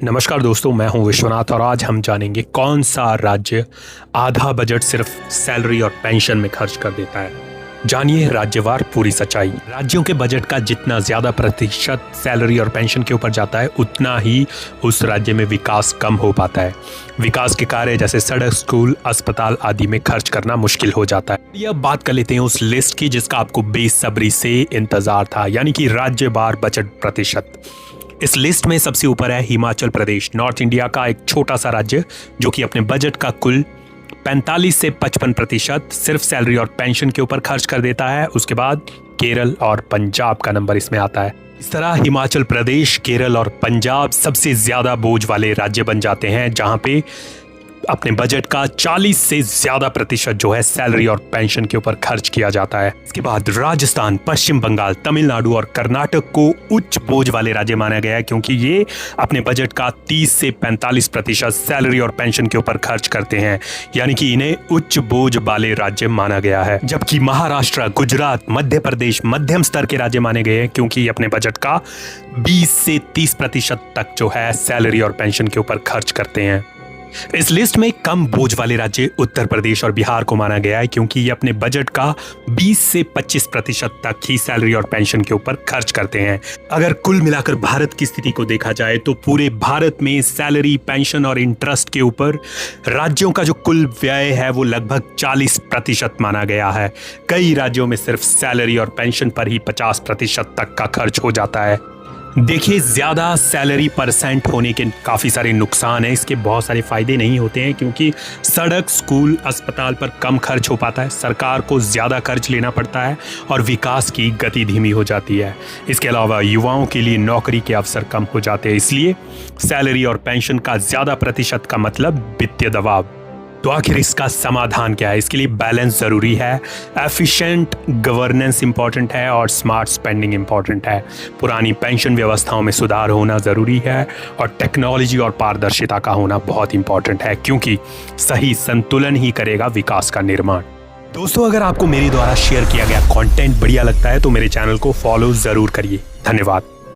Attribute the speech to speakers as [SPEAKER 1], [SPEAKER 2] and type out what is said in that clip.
[SPEAKER 1] नमस्कार दोस्तों, मैं हूं विश्वनाथ और आज हम जानेंगे कौन सा राज्य आधा बजट सिर्फ सैलरी और पेंशन में खर्च कर देता है। जानिए राज्यवार पूरी सच्चाई। राज्यों के बजट का जितना ज्यादा प्रतिशत सैलरी और पेंशन के ऊपर जाता है, उतना ही उस राज्य में विकास कम हो पाता है। विकास के कार्य जैसे सड़क, स्कूल, अस्पताल आदि में खर्च करना मुश्किल हो जाता है। ये अब बात कर लेते हैं उस लिस्ट की जिसका आपको बेसब्री से इंतजार था, यानी कि राज्यवार बजट प्रतिशत। इस लिस्ट में सबसे ऊपर है हिमाचल प्रदेश, नॉर्थ इंडिया का एक छोटा सा राज्य जो कि अपने बजट का कुल 45 से 55% सिर्फ सैलरी और पेंशन के ऊपर खर्च कर देता है। उसके बाद केरल और पंजाब का नंबर इसमें आता है। इस तरह हिमाचल प्रदेश, केरल और पंजाब सबसे ज्यादा बोझ वाले राज्य बन जाते हैं, जहां पे अपने बजट का 40 से ज्यादा प्रतिशत जो है सैलरी और पेंशन के ऊपर खर्च किया जाता है। इसके बाद राजस्थान, पश्चिम बंगाल, तमिलनाडु और कर्नाटक को उच्च बोझ वाले राज्य माना गया है, क्योंकि ये अपने बजट का 30 से 45% सैलरी और पेंशन के ऊपर खर्च करते हैं, यानी कि इन्हें उच्च बोझ वाले राज्य माना गया है। जबकि महाराष्ट्र, गुजरात, मध्य प्रदेश मध्यम स्तर के राज्य माने गए हैं, क्योंकि ये अपने बजट का 20 से 30% तक जो है सैलरी और पेंशन के ऊपर खर्च करते हैं। इस लिस्ट में कम बोझ वाले राज्य उत्तर प्रदेश और बिहार को माना गया है, क्योंकि ये अपने बजट का 20 से 25% तक ही सैलरी और पेंशन के ऊपर खर्च करते हैं। अगर कुल मिलाकर भारत की स्थिति को देखा जाए तो पूरे भारत में सैलरी, पेंशन और इंटरेस्ट के ऊपर राज्यों का जो कुल व्यय है वो लगभग 40% माना गया है। कई राज्यों में सिर्फ सैलरी और पेंशन पर ही 50% तक का खर्च हो जाता है। देखिए, ज़्यादा सैलरी परसेंट होने के काफ़ी सारे नुकसान हैं। इसके बहुत सारे फ़ायदे नहीं होते हैं, क्योंकि सड़क, स्कूल, अस्पताल पर कम खर्च हो पाता है, सरकार को ज़्यादा खर्च लेना पड़ता है और विकास की गति धीमी हो जाती है। इसके अलावा युवाओं के लिए नौकरी के अवसर कम हो जाते हैं। इसलिए सैलरी और पेंशन का ज़्यादा प्रतिशत का मतलब वित्तीय दबाव। तो आखिर इसका समाधान क्या है? इसके लिए बैलेंस ज़रूरी है, एफिशिएंट गवर्नेंस इंपॉर्टेंट है और स्मार्ट स्पेंडिंग इंपॉर्टेंट है। पुरानी पेंशन व्यवस्थाओं में सुधार होना ज़रूरी है और टेक्नोलॉजी और पारदर्शिता का होना बहुत इंपॉर्टेंट है, क्योंकि सही संतुलन ही करेगा विकास का निर्माण। दोस्तों, अगर आपको मेरे द्वारा शेयर किया गया कंटेंट बढ़िया लगता है तो मेरे चैनल को फॉलो ज़रूर करिए। धन्यवाद।